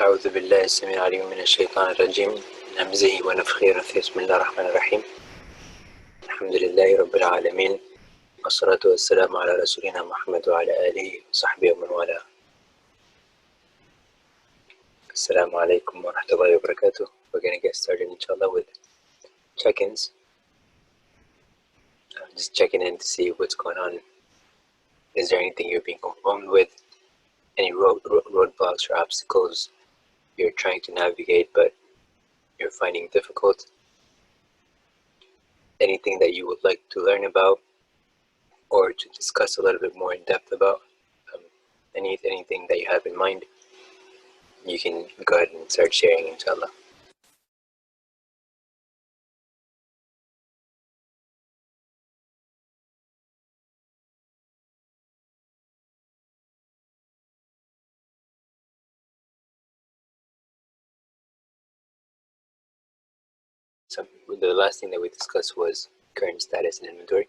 أعوذ بالله السميع العليم من الشيطان الرجيم من همزه ونفخه ونفثه بسم الله الرحمن الرحيم الحمد لله رب العالمين والصلاة والسلام على رسولنا محمد وعلى آله وصحبه ومن والاه. Assalamu alaikum wa rahmatullahi wa barakatuh. We're going to get started inshallah with check-ins. Just checking in to see what's going on. Is there anything you're being overwhelmed with? Any roadblocks or obstacles you're trying to navigate but you're finding difficult? Anything that you would like to learn about or to discuss a little bit more in depth about? Anything that you have in mind, you can go ahead and start sharing, inshallah. The last thing that we discussed was current status and inventory,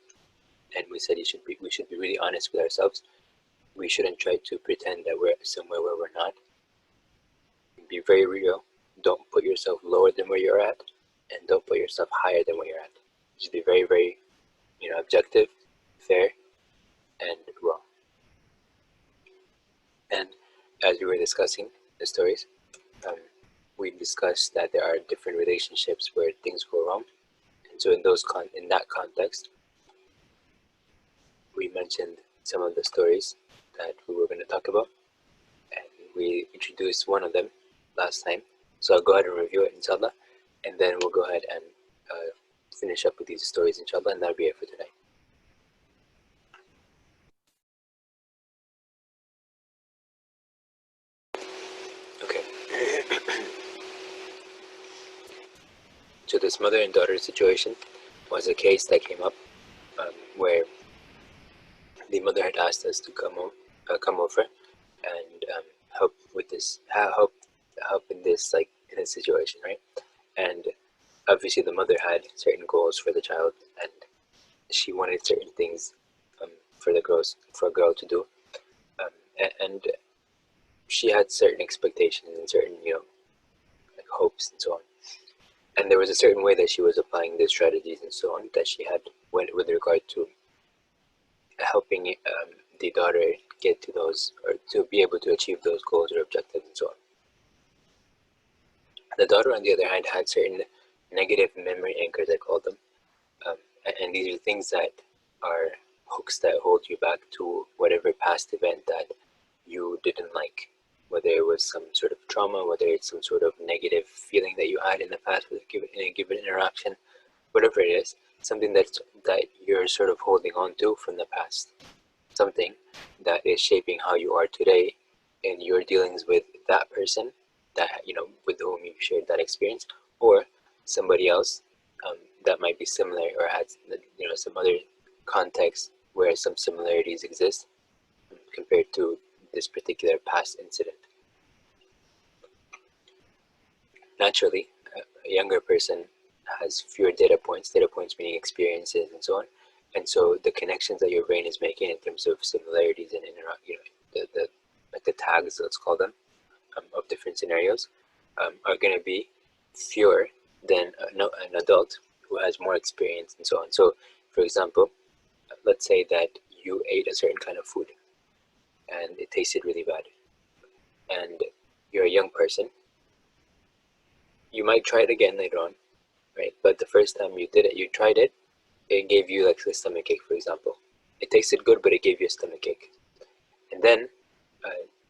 and we said we should be really honest with ourselves. We shouldn't try to pretend that we're somewhere where we're not. Be very real. Don't put yourself lower than where you're at, and don't put yourself higher than where you're at. Just be very, very, objective, fair, and raw. And as we were discussing the stories, we discussed that there are different relationships where things go wrong, and so in that context, we mentioned some of the stories that we were going to talk about, and we introduced one of them last time. So I'll go ahead and review it, inshallah, and then we'll go ahead and finish up with these stories, inshallah, and that'll be it for tonight. Okay. So this mother and daughter situation was a case that came up where the mother had asked us to come over and help with this, help in this, like, in this situation, right? And obviously the mother had certain goals for the child, and she wanted certain things for a girl to do, and she had certain expectations and certain, like hopes and so on. And there was a certain way that she was applying the strategies and so on that she had with regard to helping the daughter get to those, or to be able to achieve those goals or objectives and so on. The daughter, on the other hand, had certain negative memory anchors, I call them, and these are things that are hooks that hold you back to whatever past event that you didn't like, whether it was some sort of trauma, whether it's some sort of negative feeling that you had in the past in a given interaction, whatever it is, something that you're sort of holding on to from the past, something that is shaping how you are today in your dealings with that person that, with whom you shared that experience, or somebody else that might be similar or has, some other context where some similarities exist compared to this particular past incident. Naturally, a younger person has fewer data points meaning experiences and so on, and so the connections that your brain is making in terms of similarities and the tags, let's call them, of different scenarios are going to be fewer than an adult who has more experience and so on. So, for example, let's say that you ate a certain kind of food and it tasted really bad, and you're a young person. You might try it again later on, right? But the first time you tried it, it gave you like a stomachache, for example. It tasted good, but it gave you a stomachache. And then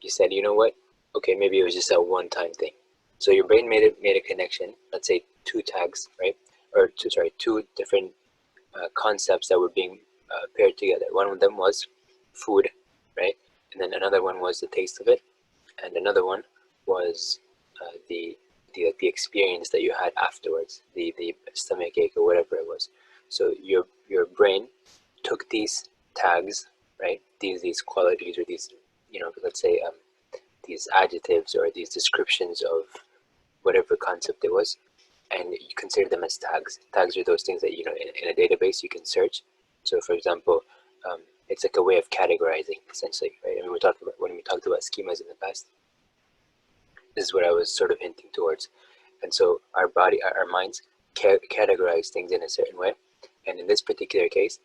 you said, you know what? Okay, maybe it was just a one-time thing. So your brain made a connection. Let's say two tags, right? Or two different concepts that were being paired together. One of them was food, right? And then another one was the taste of it, and another one was the experience that you had afterwards, the stomachache or whatever it was. So your brain took these tags, right? These qualities, or these, let's say these adjectives or these descriptions of whatever concept it was, and you consider them as tags. Tags are those things that, in a database you can search. So for example, it's like a way of categorizing, essentially, right? I mean, when we talked about schemas in the past, This is what I was sort of hinting towards. And so our minds categorize things in a certain way. And in this particular case,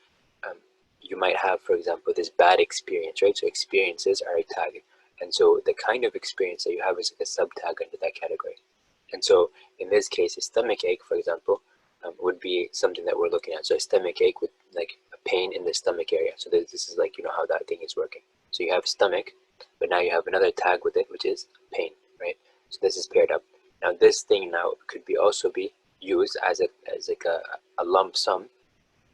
you might have, for example, this bad experience, right? So experiences are a tag. And so the kind of experience that you have is like a sub-tag under that category. And so in this case, a stomach ache, for example, would be something that we're looking at. So a stomach ache with like a pain in the stomach area. So this is like, how that thing is working. So you have stomach, but now you have another tag with it, which is pain, right? So this is paired up. Now this thing now could also be used as like a lump sum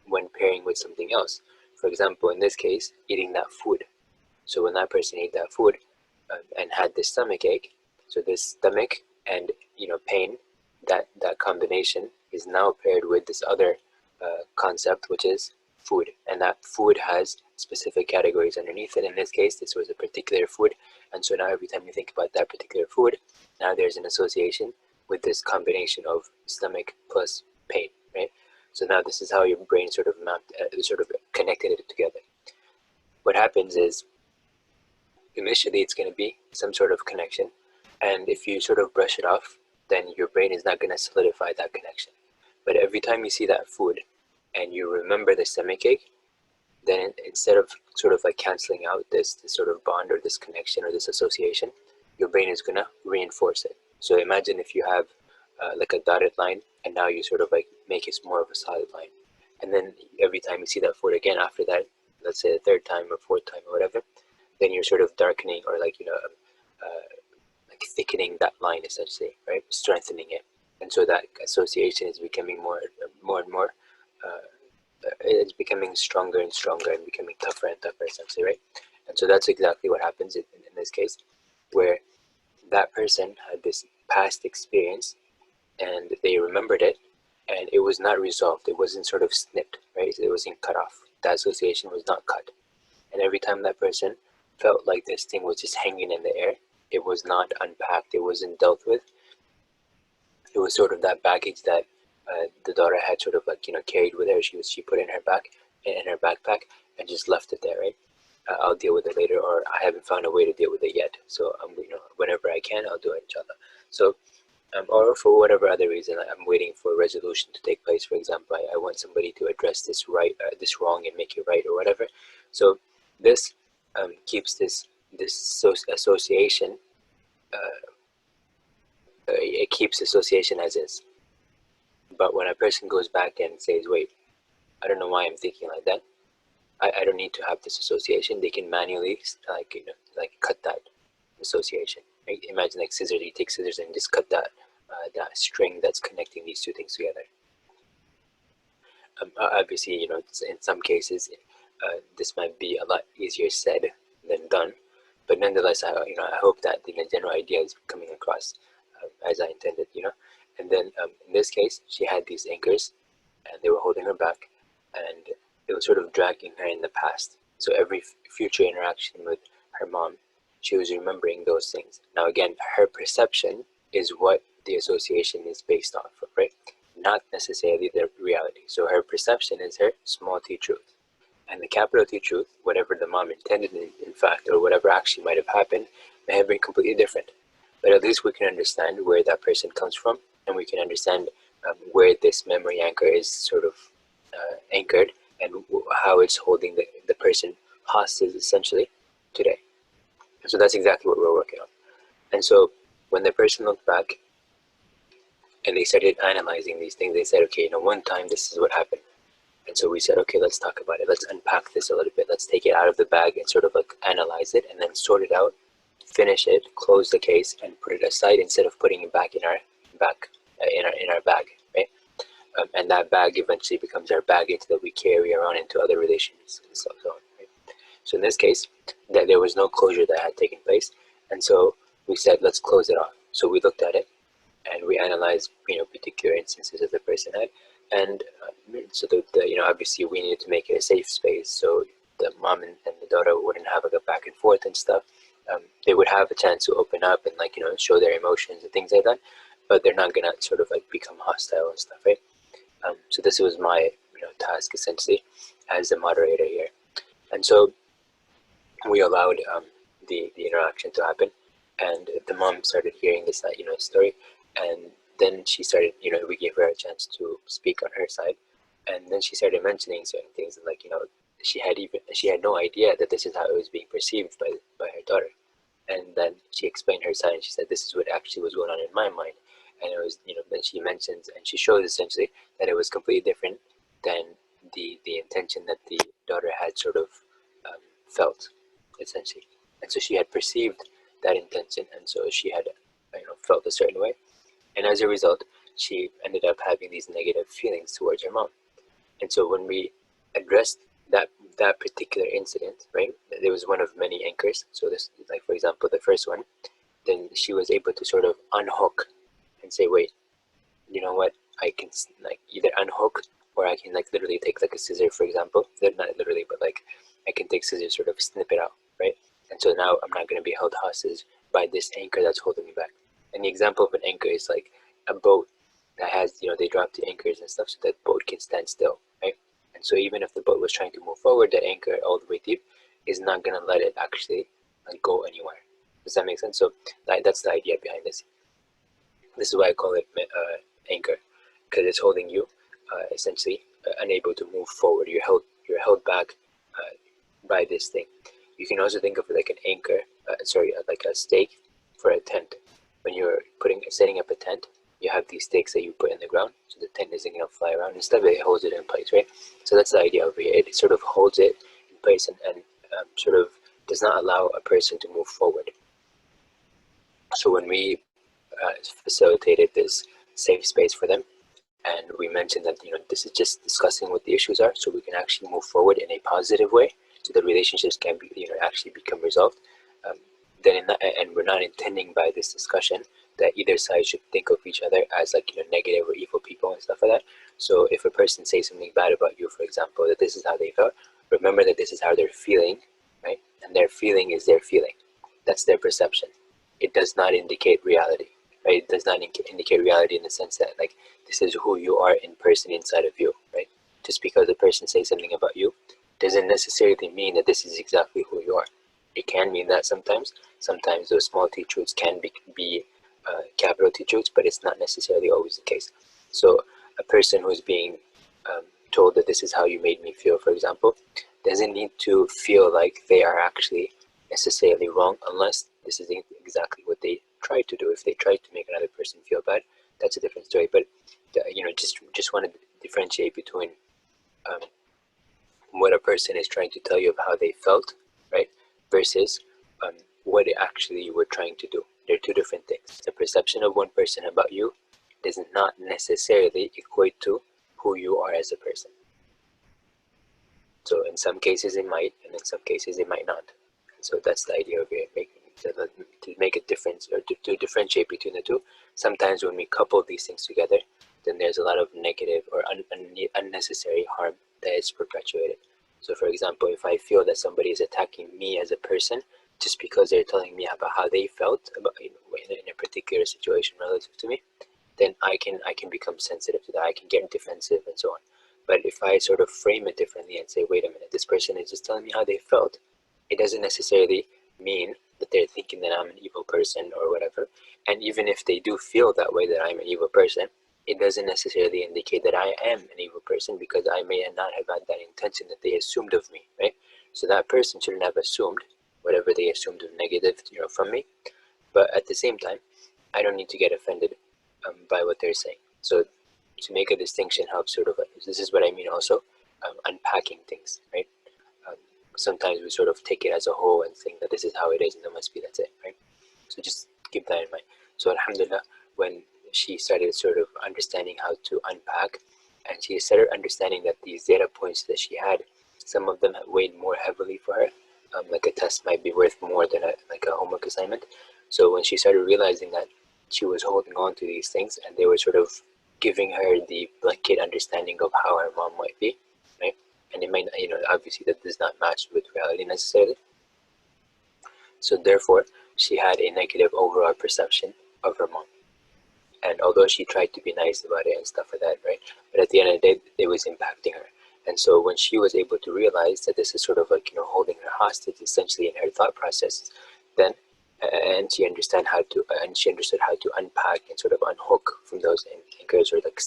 when pairing with something else. For example, in this case, eating that food. So when that person ate that food and had this stomach ache, so this stomach and pain, that combination is now paired with this other concept, which is food, and that food has specific categories underneath it. In this case, this was a particular food, and so now every time you think about that particular food, now there's an association with this combination of stomach plus pain, right? So now this is how your brain sort of connected it together. What happens is, initially it's going to be some sort of connection, and if you sort of brush it off, then your brain is not going to solidify that connection. But every time you see that food and you remember the stomach ache, then instead of sort of like canceling out this sort of bond or this connection or this association, your brain is going to reinforce it. So imagine if you have like a dotted line, and now you sort of like make it more of a solid line. And then every time you see that food again after that, let's say the third time or fourth time or whatever, then you're sort of darkening or like, like thickening that line essentially, right? Strengthening it. And so that association is becoming more and more, it's becoming stronger and stronger and becoming tougher and tougher essentially, right? And so that's exactly what happens in this case, where that person had this past experience and they remembered it, and it was not resolved. It wasn't sort of snipped, right? It wasn't cut off. That association was not cut. And every time that person felt like this thing was just hanging in the air, it was not unpacked, it wasn't dealt with. It was sort of that baggage that the daughter had sort of like, carried with her. She put in her backpack and just left it there, right? I'll deal with it later, or I haven't found a way to deal with it yet. So whenever I can, I'll do it, inshallah. So or for whatever other reason, I'm waiting for a resolution to take place. For example, I want somebody to address this wrong and make it right, or whatever. So this keeps this association. It keeps association as is. But when a person goes back and says, "Wait, I don't know why I'm thinking like that. I don't need to have this association," they can manually like cut that association. Right? Imagine like scissors. You take scissors and just cut that string that's connecting these two things together. Obviously, in some cases, this might be a lot easier said than done, but nonetheless, I hope that the general idea is coming across as I intended. And then in this case, she had these anchors, and they were holding her back, and it was sort of dragging her in the past. So every future interaction with her mom, she was remembering those things. Now again, her perception is what the association is based off of, right? Not necessarily the reality. So her perception is her small t truth. And the capital T truth, whatever the mom intended in fact, or whatever actually might have happened, may have been completely different. But at least we can understand where that person comes from, and we can understand where this memory anchor is sort of anchored, and how it's holding the person hostage essentially today. So that's exactly what we're working on. And so when the person looked back and they started analyzing these things, they said, okay, one time this is what happened. And so we said, okay, let's talk about it. Let's unpack this a little bit. Let's take it out of the bag and sort of like analyze it, and then sort it out, finish it, close the case, and put it aside instead of putting it back in our bag, right? And that bag eventually becomes our baggage that we carry around into other relations and so on. Right? So in this case, that there was no closure that had taken place, and so we said, let's close it off. So we looked at it and we analyzed, particular instances that the person had, and so obviously we needed to make it a safe space, so the mom and the daughter wouldn't have like a back and forth and stuff. They would have a chance to open up and show their emotions and things like that, but they're not gonna sort of like become hostile and stuff, right? So this was my task essentially as the moderator here, and so we allowed the interaction to happen, And the mom started hearing this, story, and then she started, we gave her a chance to speak on her side, and then she started mentioning certain things, like, she had no idea that this is how it was being perceived by her daughter. And then she explained her side, and she said, this is what actually was going on in my mind. And it was, then she mentions, and she shows essentially that it was completely different than the intention that the daughter had sort of felt, essentially. And so she had perceived that intention, and so she had, felt a certain way. And as a result, she ended up having these negative feelings towards her mom. And so when we addressed that particular incident, right, there was one of many anchors. So this, like for example, the first one, then she was able to sort of unhook and say, wait, you know what? I can like either unhook, or I can like literally take like a scissor, for example. Not literally, but like I can take scissors, sort of snip it out, right? And so now I'm not going to be held hostage by this anchor that's holding me back. And the example of an anchor is like a boat that has, they drop the anchors and stuff so that boat can stand still, right? And so even if the boat was trying to move forward, that anchor all the way deep is not going to let it actually like go anywhere. Does that make sense? So that's the idea behind this. This is why I call it anchor, because it's holding you essentially unable to move forward. You're held back by this thing. You can also think of it like an anchor, like a stake for a tent. When you're setting up a tent, you have these stakes that you put in the ground, so the tent isn't going to fly around. Instead, it holds it in place, right? So that's the idea over here. It sort of holds it in place and sort of does not allow a person to move forward. So when we facilitated this safe space for them, and we mentioned that this is just discussing what the issues are, so we can actually move forward in a positive way, so the relationships can be actually become resolved. And we're not intending by this discussion that either side should think of each other as like negative or evil people and stuff like that. So if a person says something bad about you, for example, that this is how they felt, remember that this is how they're feeling, right? And their feeling is their feeling. That's their perception. It does not indicate reality, right? It does not indicate reality in the sense that like this is who you are in person inside of you, right? Just because a person says something about you doesn't necessarily mean that this is exactly who you are. It can mean that sometimes. Sometimes those small T truths can be capital T truths, but it's not necessarily always the case. So a person who's being told that this is how you made me feel, for example, doesn't need to feel like they are actually necessarily wrong, unless this is exactly what they tried to do. If they tried to make another person feel bad, that's a different story. But just want to differentiate between what a person is trying to tell you of how they felt, right, versus what actually you were trying to do. They're two different things. The perception of one person about you does not necessarily equate to who you are as a person. So in some cases it might, and in some cases it might not. And so that's the idea of it, to make a difference, or to differentiate between the two. Sometimes when we couple these things together, then there's a lot of negative or unnecessary harm that is perpetuated. So for example, if I feel that somebody is attacking me as a person just because they're telling me about how they felt about in a particular situation relative to me, then I can become sensitive to that. I can get defensive and so on. But if I sort of frame it differently and say, wait a minute, this person is just telling me how they felt, it doesn't necessarily mean that they're thinking that I'm an evil person or whatever. And even if they do feel that way, that I'm an evil person, it doesn't necessarily indicate that I am an evil person, because I may not have had that intention that they assumed of me, right? So that person shouldn't have assumed whatever they assumed of negative, from me. But at the same time, I don't need to get offended by what they're saying. So to make a distinction helps sort of, this is what I mean also, unpacking things, right? Sometimes we sort of take it as a whole and think that this is how it is and that must be, that's it, right? So just keep that in mind. So alhamdulillah, when she started sort of understanding how to unpack, and she started understanding that these data points that she had, some of them weighed more heavily for her, like a test might be worth more than a homework assignment. So when she started realizing that she was holding on to these things and they were sort of giving her the blanket understanding of how her mom might be, right? And it might, obviously that does not match with reality necessarily. So therefore, she had a negative overall perception of her mom. And although she tried to be nice about it and stuff like that, right? But at the end of the day, it was impacting her. And so when she was able to realize that this is sort of like, holding her hostage essentially in her thought processes, then and she understood how to unpack and sort of unhook from those anchors, or like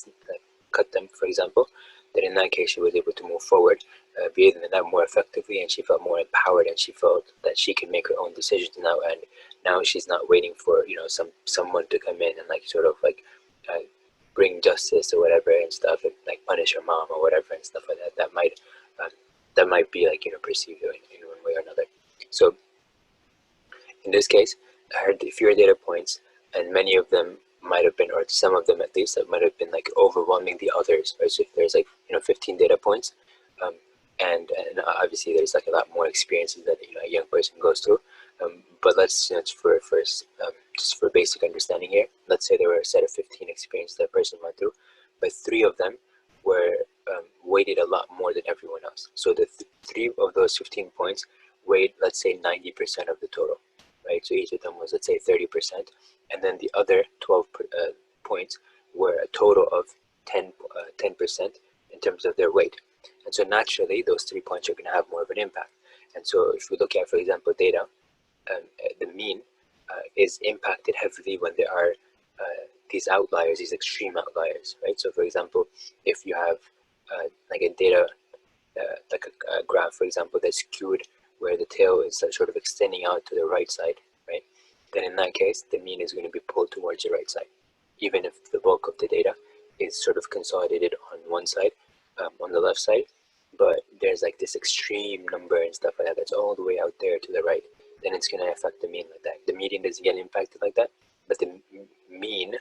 cut them, for example. Then in that case, she was able to move forward, be that more effectively, and she felt more empowered, and she felt that she can make her own decisions now. And now she's not waiting for someone to come in and like sort of like uh, bring justice or whatever and stuff, and like punish her mom or whatever and stuff like that. That might be like perceived in one way or another. So in this case, I had fewer data points, and many of them might have been, or some of them at least, that might have been like overwhelming the others. Right? So if there's like 15 data points, um, and obviously there's like a lot more experiences that a young person goes through. But let's for first, just for basic understanding here, let's say there were a set of 15 experiences that person went through, but 3 of them were weighted a lot more than everyone else. So the 3 of those 15 points weighed, let's say, 90% of the total. Right? So each of them was, let's say, 30%, and then the other 12 points were a total of 10% in terms of their weight. And so naturally, those 3 points are going to have more of an impact. And so if we look at, for example, data, the mean is impacted heavily when there are these outliers, these extreme outliers, right? So for example, if you have like a data, like a graph, for example, that's skewed, where the tail is sort of extending out to the right side, right? Then in that case, the mean is going to be pulled towards the right side, even if the bulk of the data is sort of consolidated on one side, on the left side, but there's like this extreme number and stuff like that that's all the way out there to the right, then it's going to affect the mean like that. The median doesn't get impacted like that, but the mean,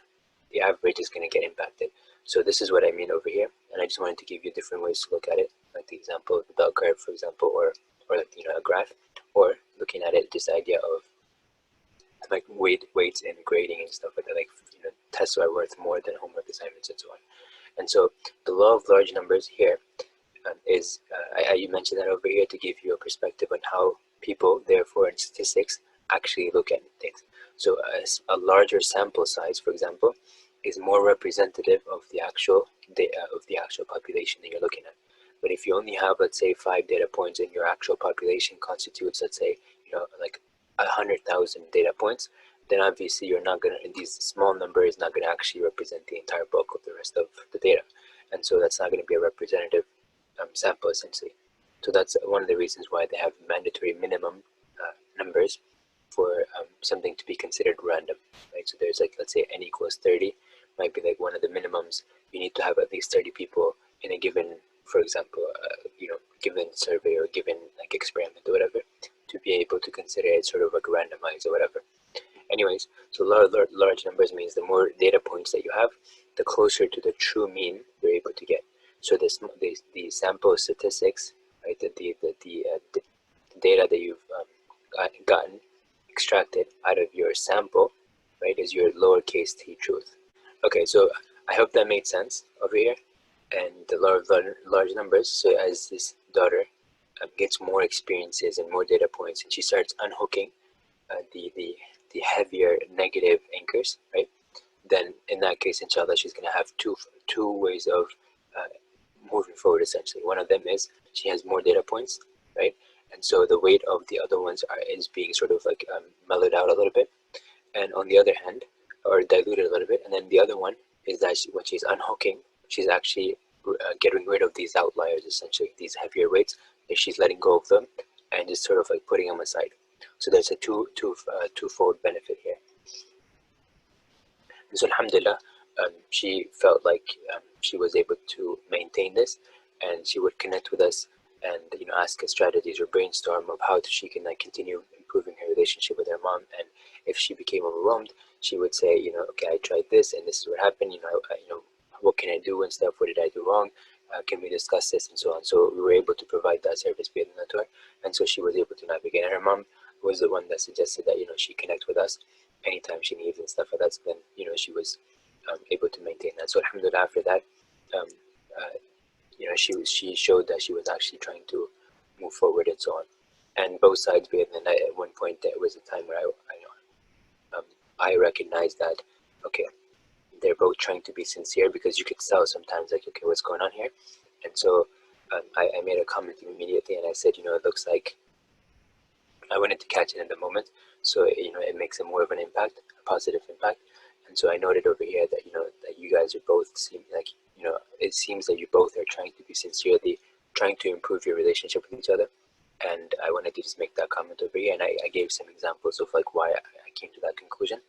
the average, is going to get impacted. So this is what I mean over here, and I just wanted to give you different ways to look at it, like the example of the bell curve, for example, or like a graph, or looking at it, this idea of like weights and grading and stuff like that, like tests are worth more than homework assignments and so on. And so the law of large numbers here is you mentioned that over here to give you a perspective on how people, therefore in statistics, actually look at things. So a larger sample size, for example, is more representative of the actual population that you're looking at. But if you only have, let's say, 5 data points, and your actual population constitutes, let's say, like 100,000 data points, then obviously you're not gonna, these small number is not gonna actually represent the entire bulk of the rest of the data, and so that's not going to be a representative sample essentially. So that's one of the reasons why they have mandatory minimum numbers for something to be considered random, right? So there's like, let's say n equals 30 might be like one of the minimums. You need to have at least 30 people in a given, for example, given survey or given like experiment or whatever, to be able to consider it sort of like randomized or whatever. Anyways, so large numbers means the more data points that you have, the closer to the true mean you're able to get. So the sample statistics, right, the data that you've gotten, extracted out of your sample, right, is your lowercase t truth. Okay, so I hope that made sense over here. And the law of large numbers, so as this daughter gets more experiences and more data points, and she starts unhooking the heavier negative anchors, right? Then in that case, inshallah, she's going to have two ways of moving forward essentially. One of them is she has more data points, right? And so the weight of the other ones is being sort of like mellowed out a little bit, and on the other hand, or diluted a little bit. And then the other one is that when she's unhooking, she's actually getting rid of these outliers, essentially these heavier weights, if she's letting go of them and just sort of like putting them aside. So there's a twofold benefit here. And so alhamdulillah, she felt like she was able to maintain this, and she would connect with us and ask us strategies or brainstorm of how she can continue improving her relationship with her mom. And if she became overwhelmed, she would say, okay, I tried this and this is what happened. What can I do and stuff? What did I do wrong? Can we discuss this and so on? So we were able to provide that service to her, and so she was able to navigate. And her mom was the one that suggested that she connect with us anytime she needs and stuff like that. So then she was able to maintain that. So alhamdulillah, after that, she showed that she was actually trying to move forward and so on. And both sides, and then at one point there was a time where I recognized that, okay, they're both trying to be sincere, because you could tell sometimes, like, okay, what's going on here? And so I made a comment immediately, and I said, it looks like, I wanted to catch it in the moment, so it makes a more of an impact, a positive impact. And so I noted over here that that you guys are both seem like it seems that you both are trying to be sincerely trying to improve your relationship with each other. And I wanted to just make that comment over here, and I gave some examples of like why I came to that conclusion.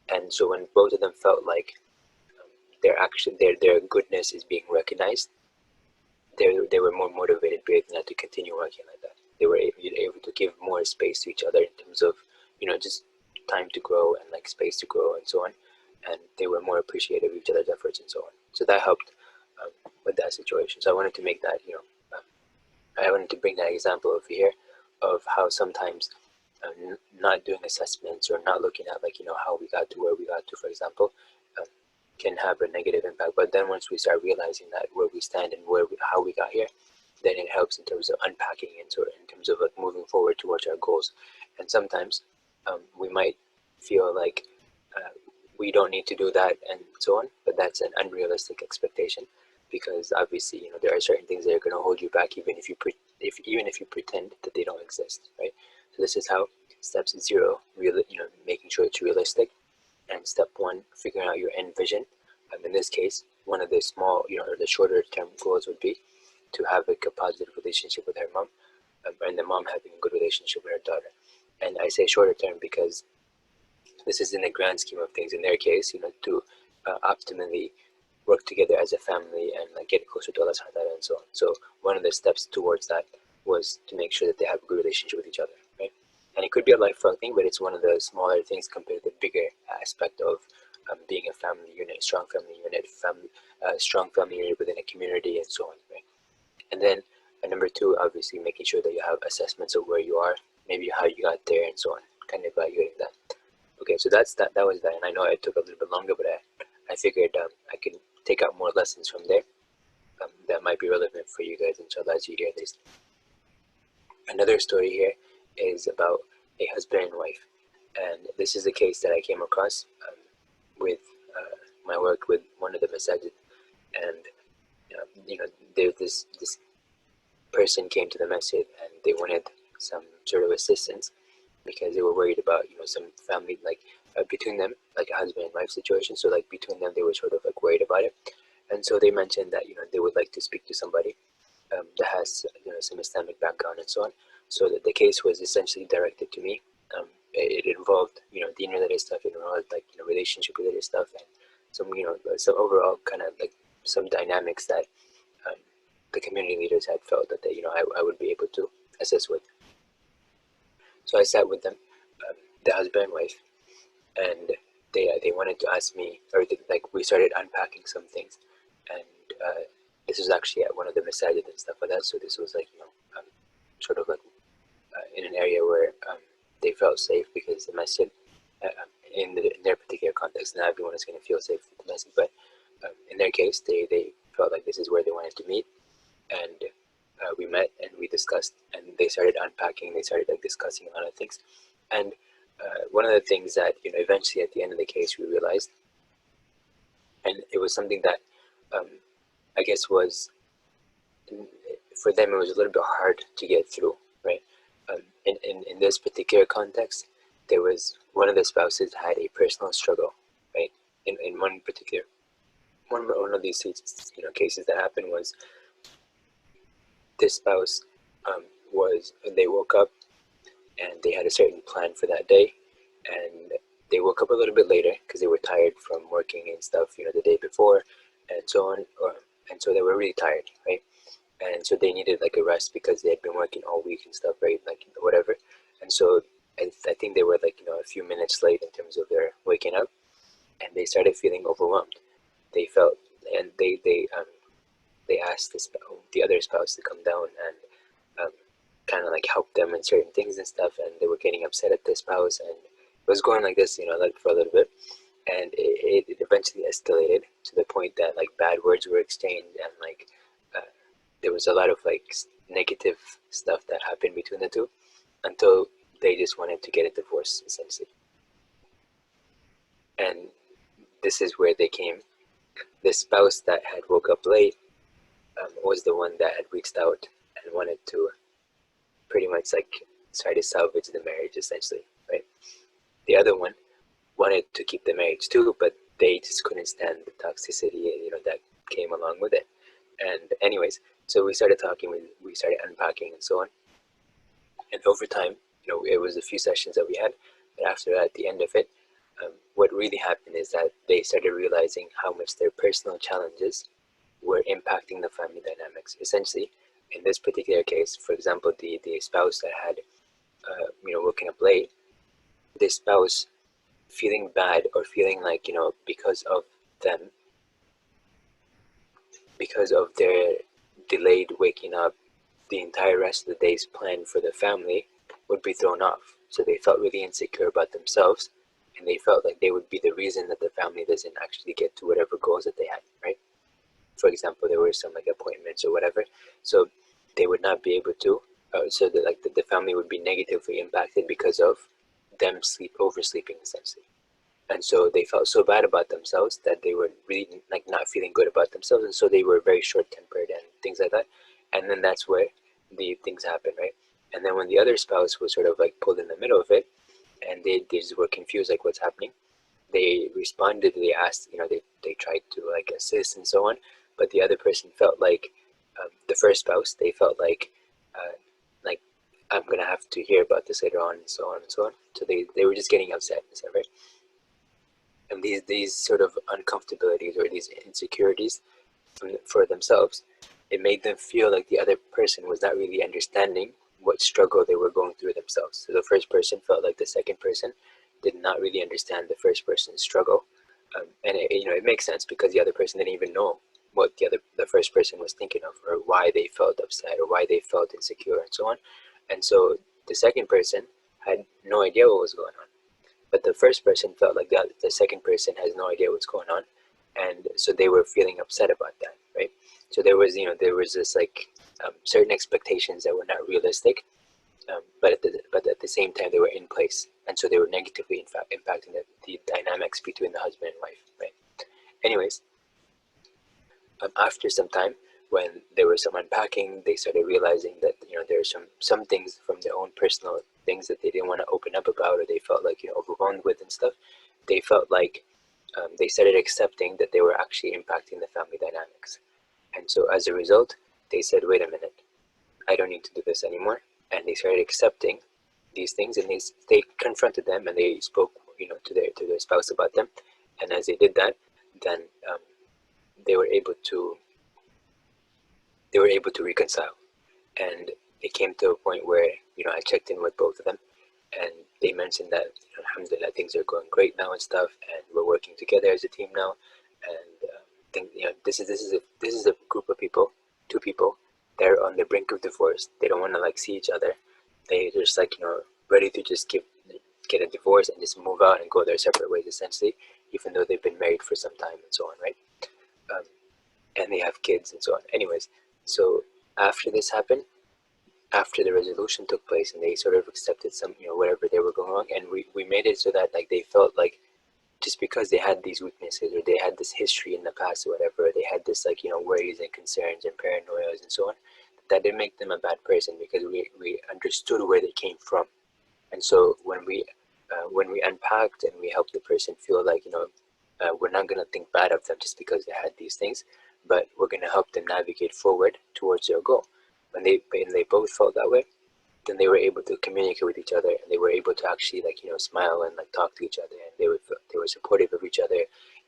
And so when both of them felt like their goodness is being recognized, they were more motivated based on that to continue working like that. They were able to give more space to each other in terms of just time to grow and like space to grow and so on. And they were more appreciative of each other's efforts and so on. So that helped with that situation. So I wanted to make that I wanted to bring that example over here of how sometimes not doing assessments or not looking at like how we got to where we got to, for example, um, can have a negative impact. But then once we start realizing that where we stand and how we got here, then it helps in terms of unpacking and sort of in terms of like moving forward towards our goals. And sometimes we might feel like we don't need to do that and so on, but that's an unrealistic expectation, because obviously there are certain things that are going to hold you back even if you pretend that they don't exist, right? So this is how steps 0, making sure it's realistic, and step 1, figuring out your end vision. In this case, one of the small, or the shorter term goals would be to have like a positive relationship with her mom, and the mom having a good relationship with her daughter. And I say shorter term because this is in the grand scheme of things. In their case, to optimally work together as a family and like get closer to Allah subhanahu wa ta'ala and so on. So one of the steps towards that was to make sure that they have a good relationship with each other, right? And it could be a lifelong thing, but it's one of the smaller things compared to the bigger aspect of being a family unit, strong family unit, strong family unit within a community and so on, right? And then number 2, obviously making sure that you have assessments of where you are, maybe how you got there and so on, kind of evaluating that. Okay, so that was that, and I know it took a little bit longer, but I figured I could take out more lessons from there that might be relevant for you guys, inshallah, as you hear this. Another story here is about a husband and wife, and this is a case that I came across with my work with one of the masajid. And there this person came to the masjid and they wanted some sort of assistance because they were worried about some family, like between them, like a husband and wife situation. So like between them they were sort of like worried about it. And so they mentioned that they would like to speak to somebody that has some Islamic background and so on. So that the case was essentially directed to me. It involved deen related stuff. It involved like relationship related stuff, and some overall kind of like some dynamics that the community leaders had felt that I would be able to assist with. So I sat with them, the husband and wife, and they wanted to ask me, or we started unpacking some things. And this was actually at one of the masajid and stuff like that. So this was like sort of like in an area where they felt safe, because the masjid in their particular context, not everyone is going to feel safe with the masjid, but in their case they felt like this is where they wanted to meet. And we met and we discussed, and they started unpacking, they started like discussing a lot of things. And one of the things that eventually at the end of the case we realized, and it was something that I guess was, for them it was a little bit hard to get through, right? In this particular context, there was one of the spouses had a personal struggle, right? In one particular one of these cases that happened was this spouse they woke up and they had a certain plan for that day, and they woke up a little bit later because they were tired from working and stuff the day before and so on, and so they were really tired, right? And so they needed like a rest because they had been working all week and stuff, right? Like whatever. And so I think they were like a few minutes late in terms of their waking up, and they started feeling overwhelmed. They felt, and they asked the other spouse to come down and kind of like help them in certain things and stuff, and they were getting upset at the spouse, and it was going like this like for a little bit. And it eventually escalated to the point that like bad words were exchanged, and like there was a lot of like negative stuff that happened between the two, until they just wanted to get a divorce, essentially. And this is where they came. The spouse that had woke up late was the one that had reached out and wanted to pretty much like try to salvage the marriage, essentially, right? The other one wanted to keep the marriage too, but they just couldn't stand the toxicity, that came along with it. And anyways, so we started talking, we started unpacking and so on. And over time, it was a few sessions that we had, but after that, at the end of it, what really happened is that they started realizing how much their personal challenges were impacting the family dynamics. Essentially, in this particular case, for example, the spouse that had, woken up late, the spouse feeling bad or feeling like, because of them, because of their delayed waking up, the entire rest of the day's plan for the family would be thrown off. So they felt really insecure about themselves, and they felt like they would be the reason that the family doesn't actually get to whatever goals that they had, right? For example, there were some like appointments or whatever, so they would not be able to, so that like the family would be negatively impacted because of them oversleeping essentially. And so they felt so bad about themselves that they were really like not feeling good about themselves, and so they were very short-tempered and things like that. And then that's where the things happen, right? And then when the other spouse was sort of like pulled in the middle of it, and they just were confused, like what's happening, they responded, they asked, they tried to like assist and so on, but the other person felt like, the first spouse, they felt uh, like I'm gonna have to hear about this later on and so on and so on. So they were just getting upset, is that right? And these sort of uncomfortabilities or these insecurities for themselves, it made them feel like the other person was not really understanding what struggle they were going through themselves. So the first person felt like the second person did not really understand the first person's struggle, and it makes sense because the other person didn't even know what the first person was thinking of, or why they felt upset, or why they felt insecure, and so on. And so the second person had no idea what was going on, but the first person felt like the second person has no idea what's going on, and so they were feeling upset about that, right? So there was this like, certain expectations that were not realistic, but at the same time they were in place, and so they were negatively in fact impacting the dynamics between the husband and wife, right? Anyways, after some time, when there was some unpacking, they started realizing that there are some things from their own personal things that they didn't want to open up about, or they felt like overwhelmed with and stuff. They felt like, they started accepting that they were actually impacting the family dynamics, and so as a result, they said, "Wait a minute, I don't need to do this anymore," and they started accepting these things, and they confronted them, and they spoke to their spouse about them, and as they did that, then they were able to reconcile. And it came to a point where I checked in with both of them, and they mentioned that alhamdulillah, things are going great now and stuff, and we're working together as a team now. And think this is a group of people, two people, they're on the brink of divorce. They don't want to like see each other. They're just like ready to just get a divorce and just move out and go their separate ways essentially, even though they've been married for some time and so on, right? um, and they have kids and so on. Anyways, so after this happened, after the resolution took place, and they sort of accepted some whatever they were going on, and we made it so that like they felt like, just because they had these weaknesses, or they had this history in the past or whatever, they had this like worries and concerns and paranoias and so on, that didn't make them a bad person, because we understood where they came from. And so when we unpacked and we helped the person feel like we're not going to think bad of them just because they had these things, but we're going to help them navigate forward towards their goal. When they both felt that way, then they were able to communicate with each other, and they were able to actually like smile and like talk to each other, and they were supportive of each other,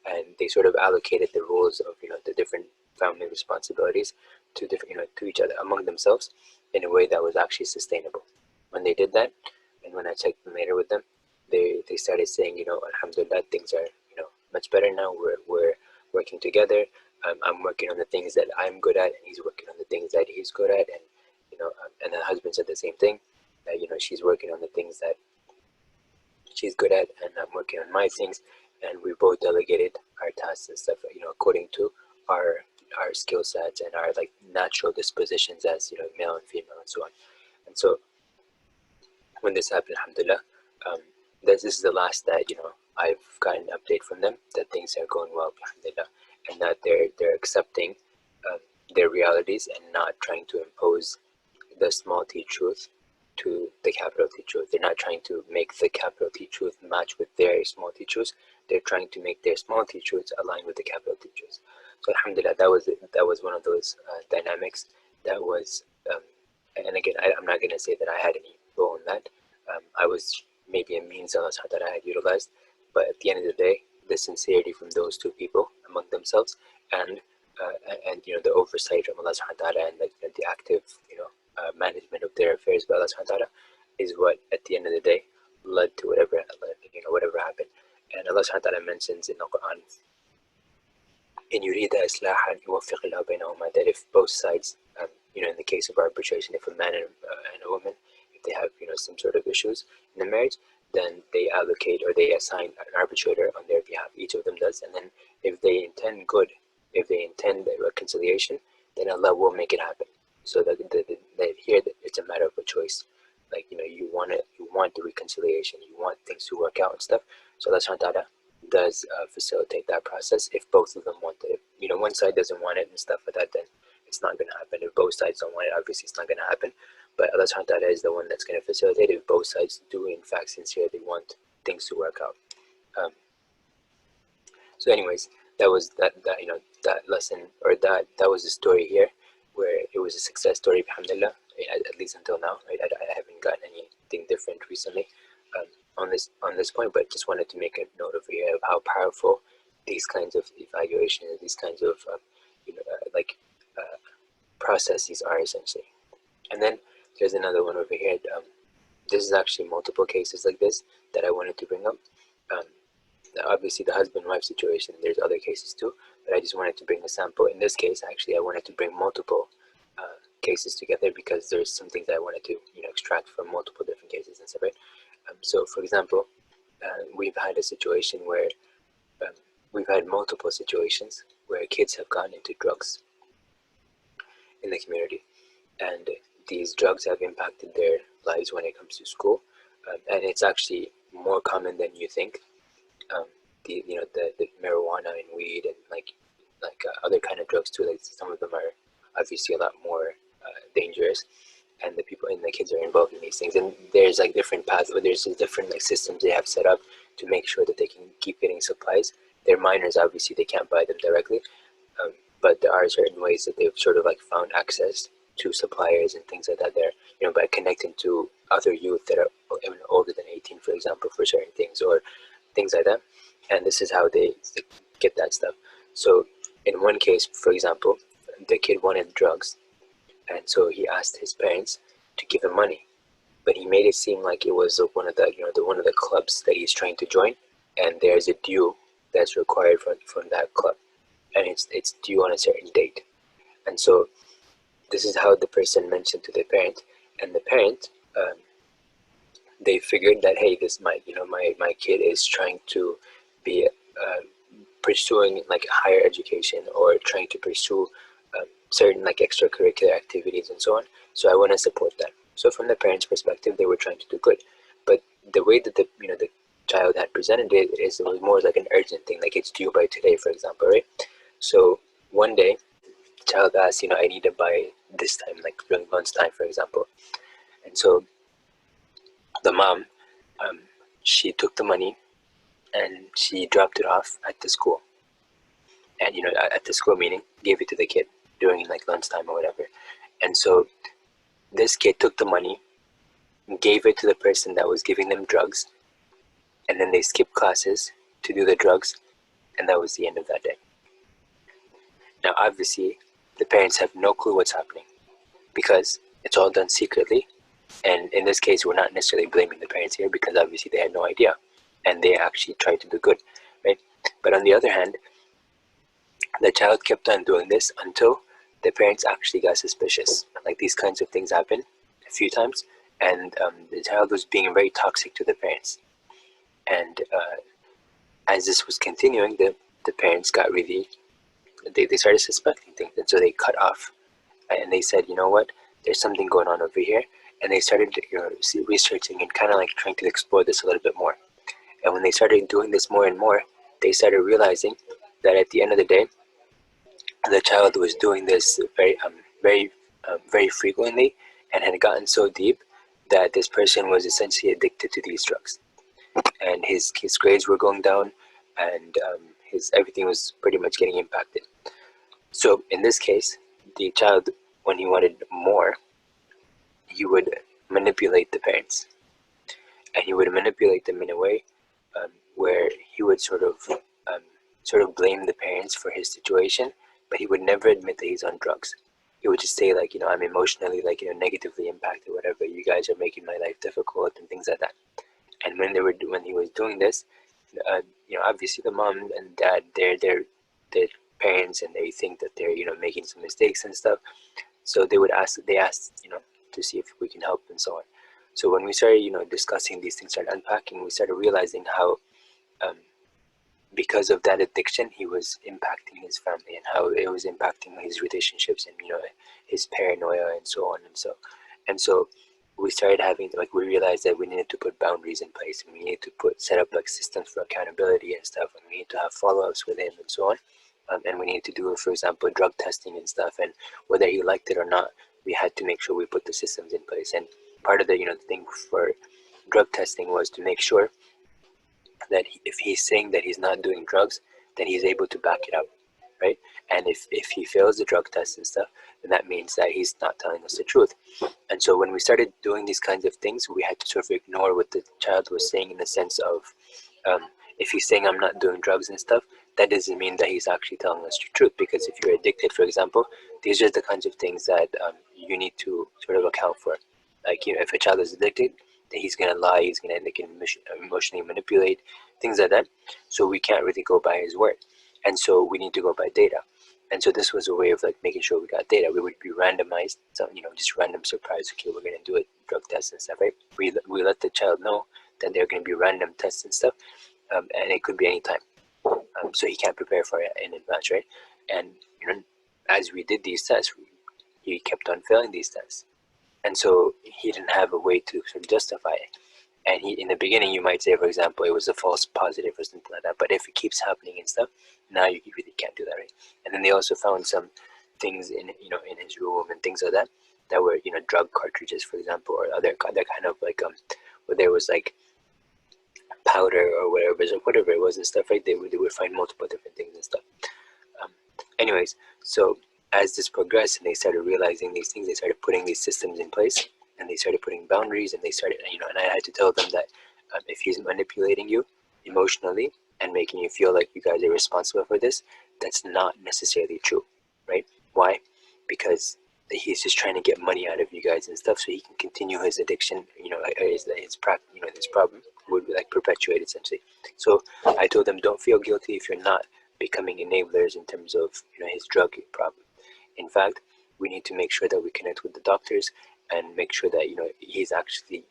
and they sort of allocated the roles of the different family responsibilities to different to each other among themselves in a way that was actually sustainable. When they did that, and when I checked in later with them, they started saying, alhamdulillah, things are much better now. We're working together. I'm working on the things that I'm good at, and he's working on the things that he's good at, and and the husband said the same thing, that she's working on the things that she's good at, and I'm working on my things, and we both delegated our tasks and stuff according to our skill sets and our like natural dispositions as male and female and so on. And so when this happened, alhamdulillah, um, this is the last that I've gotten an update from them that things are going well, alhamdulillah, and that they're accepting um, their realities and not trying to impose the small t truth to the capital T truth. They're not trying to make the capital T truth match with their small T truths. They're trying to make their small T truths align with the capital T truths. So alhamdulillah, that was one of those dynamics that was, and again, I'm not going to say that I had any role in that. I was maybe a means Allah subhanahu wa ta'ala had utilized, but at the end of the day, the sincerity from those two people among themselves, and the oversight from Allah subhanahu wa ta'ala, and like the active management of their affairs by Allah subhanahu wa ta'ala is what at the end of the day led to whatever happened. And Allah subhanahu wa ta'ala mentions in the Quran, in yurida islahan yuwaffiq Allah baynahuma, that if both sides, in the case of arbitration, if a man and a woman, if they have some sort of issues in the marriage, then they allocate or they assign an arbitrator on their behalf. Each of them does, and then if they intend good, if they intend reconciliation, then Allah will make it happen. So that here it's a matter of a choice. Like you want the reconciliation, you want things to work out and stuff. So Allah subhanahu wa ta'ala does facilitate that process if both of them want it. If one side doesn't want it and stuff like that, then it's not going to happen. If both sides don't want it, obviously it's not going to happen. But Allah subhanahu wa ta'ala is the one that's going to facilitate if both sides do in fact sincerely want things to work out. So anyways, that was that lesson, or that was the story here, where it was a success story, alhamdulillah, at least until now. Right? I haven't gotten anything different recently on this point, but just wanted to make a note over here of how powerful these kinds of evaluations, these kinds of processes are essentially. And then there's another one over here. This is actually multiple cases like this that I wanted to bring up. Obviously the husband-wife situation, there's other cases too, but I just wanted to bring a sample. In this case, actually, I wanted to bring multiple cases together because there's some things that I wanted to extract from multiple different cases and stuff, right? So for example, we've had a situation where we've had multiple situations where kids have gone into drugs in the community, and these drugs have impacted their lives when it comes to school, and it's actually more common than you think. The marijuana and weed and like other kind of drugs too. Like some of them are obviously a lot more dangerous, and the kids are involved in these things. And there's like different paths, but there's different systems they have set up to make sure that they can keep getting supplies. They're minors, obviously they can't buy them directly, but there are certain ways that they've sort of found access to suppliers and things like that there, by connecting to other youth that are older than 18, for example, for certain things or things like that. And this is how they get that stuff. So in one case, for example, the kid wanted drugs, and so he asked his parents to give him money, but he made it seem like it was one of the clubs that he's trying to join, and there's a due that's required from that club, and it's due on a certain date. And so this is how the person mentioned to the parent, and the parent, they figured that, hey, this my kid is trying to be pursuing higher education or trying to pursue certain extracurricular activities and so on, so I want to support that. So from the parents' perspective, they were trying to do good, but the way that the child had presented it was more like an urgent thing, like it's due by today, for example, right? So one day the child asked, I need to buy this time, like during lunchtime, for example. And so the mom, she took the money and she dropped it off at the school. And at the school, meaning gave it to the kid during lunchtime or whatever. And so this kid took the money, gave it to the person that was giving them drugs, and then they skipped classes to do the drugs, and that was the end of that day. Now obviously the parents have no clue what's happening because it's all done secretly, and in this case we're not necessarily blaming the parents here because obviously they had no idea and they actually tried to do good, right? But on the other hand, the child kept on doing this until the parents actually got suspicious. These kinds of things happen a few times, and the child was being very toxic to the parents. And as this was continuing, the parents got really, they started suspecting things, and so they cut off, and they said, you know what, there's something going on over here, and they started researching and kind of trying to explore this a little bit more. And when they started doing this more and more, they started realizing that at the end of the day, the child was doing this very frequently, and had gotten so deep that this person was essentially addicted to these drugs, and his grades were going down, and his everything was pretty much getting impacted. So in this case, the child, when he wanted more, he would manipulate the parents, and he would manipulate them in a way where he would sort of blame the parents for his situation, but he would never admit that he's on drugs. He would just say, like, I'm emotionally, like, negatively impacted, whatever. You guys are making my life difficult and things like that. And when he was doing this, obviously the mom and dad, they're parents, and they think that they're making some mistakes and stuff. So they asked to see if we can help and so on. So when we started discussing these things, started unpacking, we started realizing how because of that addiction, he was impacting his family, and how it was impacting his relationships, and his paranoia and so on. And so we started having, like, we realized that we needed to put boundaries in place, and we needed to set up like systems for accountability and stuff, and we need to have follow-ups with him and so on. And we needed to do, for example, drug testing and stuff, and whether he liked it or not, we had to make sure we put the systems in place. And part of the thing for drug testing was to make sure that if he's saying that he's not doing drugs, then he's able to back it up, right? And if he fails the drug test and stuff, then that means that he's not telling us the truth. And so when we started doing these kinds of things, we had to sort of ignore what the child was saying, in the sense of, if he's saying I'm not doing drugs and stuff, that doesn't mean that he's actually telling us the truth. Because if you're addicted, for example, these are the kinds of things that you need to sort of account for. Like, if a child is addicted, then he's gonna lie, he's gonna emotionally manipulate, things like that. So we can't really go by his word, and so we need to go by data. And so this was a way of, like, making sure we got data. We would be randomized, so just random surprise. Okay, we're gonna do a drug test and stuff, right? We let the child know that there are gonna be random tests and stuff, and it could be any time. So he can't prepare for it in advance, right? And as we did these tests, he kept on failing these tests. And so he didn't have a way to sort of justify it. And in the beginning, you might say, for example, it was a false positive or something like that. But if it keeps happening and stuff, now you really can't do that, right? And then they also found some things in his room and things like that were drug cartridges, for example, or other kind of like where there was like powder or whatever it was and stuff, right? They would find multiple different things and stuff. Anyways, so as this progressed and they started realizing these things, they started putting these systems in place, and they started putting boundaries, and they started, and I had to tell them that if he's manipulating you emotionally and making you feel like you guys are responsible for this, that's not necessarily true, right? Why? Because he's just trying to get money out of you guys and stuff, so he can continue his addiction. His problem would be like perpetuated, essentially. So I told them, don't feel guilty if you're not becoming enablers in terms of his drug problem. In fact, we need to make sure that we connect with the doctors and make sure that he's actually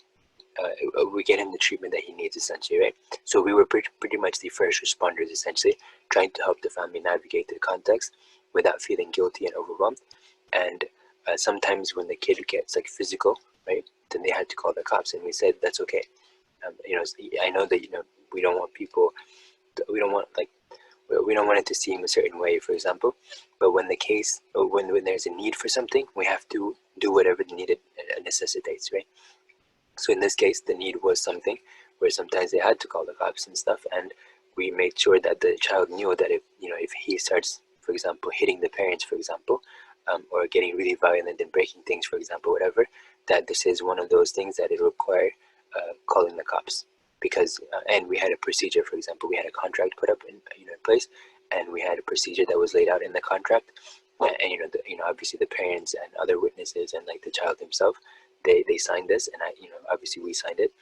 we get him the treatment that he needs, essentially, right? So we were pretty much the first responders, essentially, trying to help the family navigate the context without feeling guilty and overwhelmed. And sometimes when the kid gets like physical, right, then they had to call the cops, and we said that's okay. I know that we don't want people, we don't want it to seem a certain way, for example, but when there's a need for something, we have to do whatever the need necessitates, right? So in this case, the need was something where sometimes they had to call the cops and stuff, and we made sure that the child knew that if he starts, for example, hitting the parents, for example, or getting really violent and breaking things, for example, whatever, that this is one of those things that it required calling the cops. Because and we had a procedure, for example, we had a contract put up in place, and we had a procedure that was laid out in the contract, and obviously the parents and other witnesses and like the child himself, they signed this, and obviously we signed it.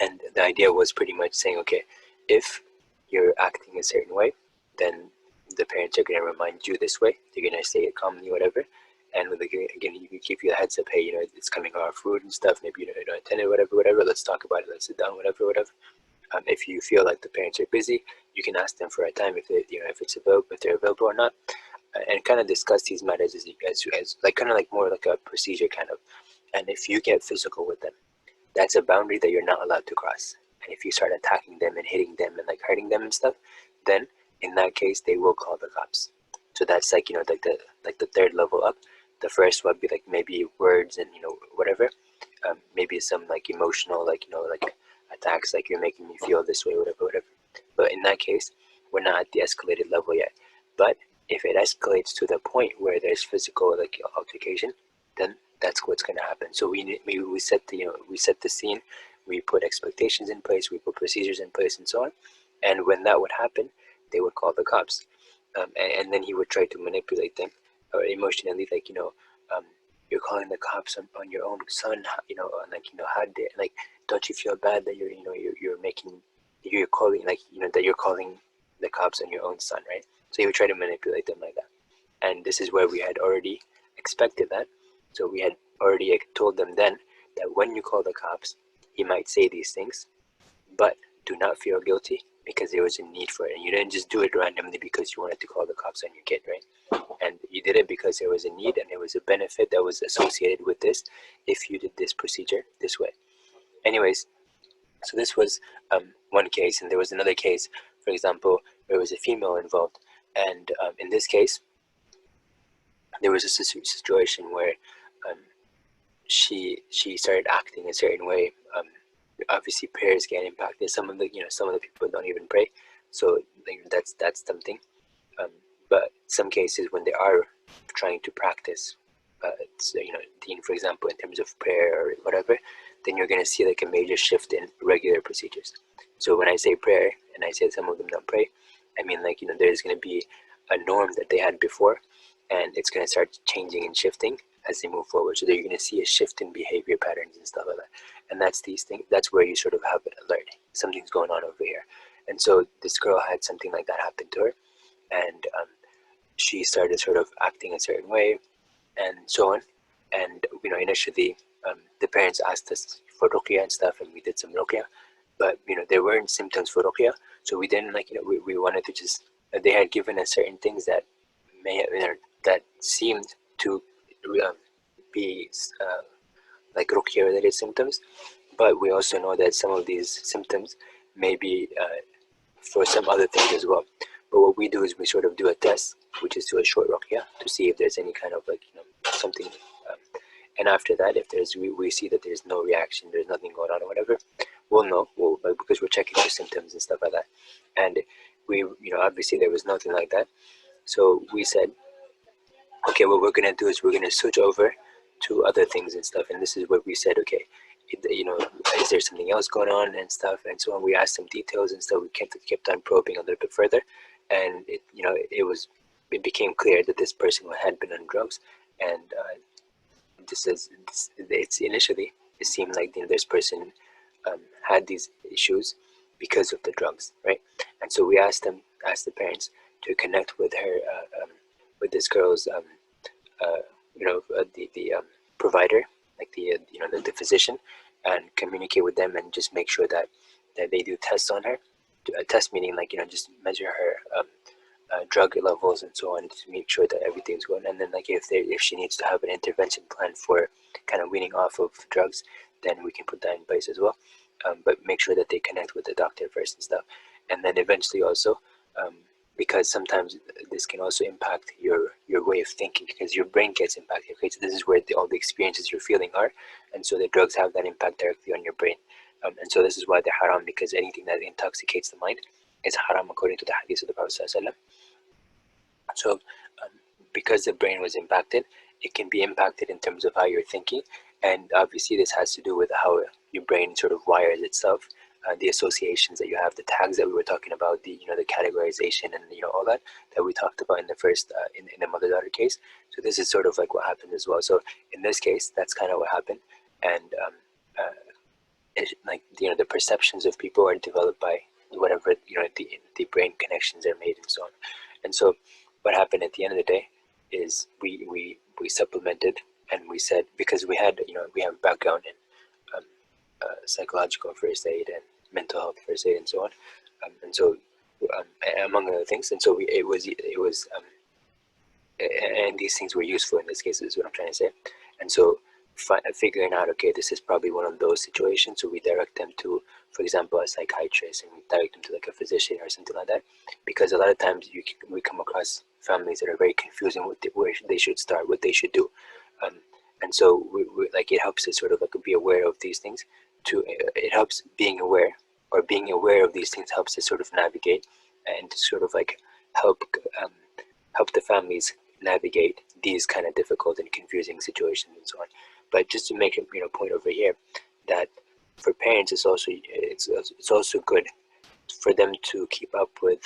And the idea was pretty much saying, okay, if you're acting a certain way, then the parents are going to remind you this way. They're going to say it calmly, whatever. And again, you can give you a heads up, hey, it's coming on our food and stuff. Maybe you don't attend it, whatever. Let's talk about it. Let's sit down, whatever. If you feel like the parents are busy, you can ask them for a time if they're available or not, and kind of discuss these matters as like kind of like more like a procedure kind of. And if you get physical with them, that's a boundary that you're not allowed to cross. And if you start attacking them and hitting them and like hurting them and stuff, then in that case they will call the cops. So that's like like the third level up. The first would be like maybe words and whatever, maybe some like emotional, like, like attacks, like you're making me feel this way, whatever. But in that case, we're not at the escalated level yet. But if it escalates to the point where there's physical like altercation, then that's what's going to happen. So we set the we set the scene, we put expectations in place, we put procedures in place, and so on. And when that would happen, they would call the cops, and then he would try to manipulate them, or emotionally, like um, you're calling the cops on your own son, like how dare, like, don't you feel bad that you're calling, like that you're calling the cops on your own son, right? So he would try to manipulate them like that. And this is where we had already expected that. So we had already told them then that when you call the cops, he might say these things, but do not feel guilty because there was a need for it. And you didn't just do it randomly because you wanted to call the cops on your kid, right? And you did it because there was a need and there was a benefit that was associated with this if you did this procedure this way. Anyways, so this was one case, and there was another case, for example, where there was a female involved. And in this case, there was a situation where um, she started acting a certain way. Obviously, prayers get impacted. Some of the people don't even pray, so like, that's something. But some cases when they are trying to practice, deen, for example, in terms of prayer or whatever, then you're going to see like a major shift in regular procedures. So when I say prayer and I say some of them don't pray, I mean like there's going to be a norm that they had before, and it's going to start changing and shifting as they move forward. So you're going to see a shift in behavior patterns and stuff like that. And that's these things. That's where you sort of have an alert. Something's going on over here. And so this girl had something like that happen to her, and she started sort of acting a certain way, and so on. And initially, the parents asked us for ruqya and stuff, and we did some ruqya. But there weren't symptoms for ruqya, so we didn't we wanted to just. They had given us certain things that may have, that seemed to be like ruqya related symptoms, but we also know that some of these symptoms may be for some other things as well. But what we do is we sort of do a test, which is do a short ruqya to see if there's any kind of like something, and after that, if we see that there's no reaction, there's nothing going on or whatever, we'll know, because we're checking for symptoms and stuff like that. And we obviously there was nothing like that, so we said, okay, what we're gonna do is we're gonna switch over to other things and stuff. And this is where we said, okay, is there something else going on and stuff? And so on. We asked some details and stuff. We kept on probing a little bit further, and it became clear that this person had been on drugs. And it's initially it seemed like this person had these issues because of the drugs, right? And so we asked the parents to connect with her, with this girl's, the provider, like the physician, and communicate with them and just make sure that they do tests on her. A test meaning like just measure her drug levels and so on to make sure that everything's going. And then like if she needs to have an intervention plan for kind of weaning off of drugs, then we can put that in place as well. But make sure that they connect with the doctor first and stuff. And then eventually also, because sometimes this can also impact your way of thinking, because your brain gets impacted. Okay, so this is where all the experiences you're feeling are, and so the drugs have that impact directly on your brain. And so this is why they're haram, because anything that intoxicates the mind is haram according to the hadith of the Prophet ﷺ. So because the brain was impacted, it can be impacted in terms of how you're thinking, and obviously this has to do with how your brain sort of wires itself, the associations that you have, the tags that we were talking about, the categorization, and all that we talked about in the first in the mother-daughter case. So this is sort of like what happened as well. So in this case, that's kind of what happened, and the perceptions of people are developed by whatever the brain connections are made and so on. And so what happened at the end of the day is we supplemented, and we said, because we had we have background in psychological first aid and mental health first aid and so on, and so among other things. And so it was and these things were useful in this case, is what I'm trying to say. And so figuring out, okay, this is probably one of those situations, so we direct them to, for example, a psychiatrist, and we direct them to like a physician or something like that, because a lot of times we come across families that are very confusing where they should start, what they should do, And so like it helps to sort of like be aware of these things. It helps being aware, or being aware of these things helps to sort of navigate and to sort of like help um, help the families navigate these kind of difficult and confusing situations and so on. But just to make a point over here, that for parents it's also good for them to keep up with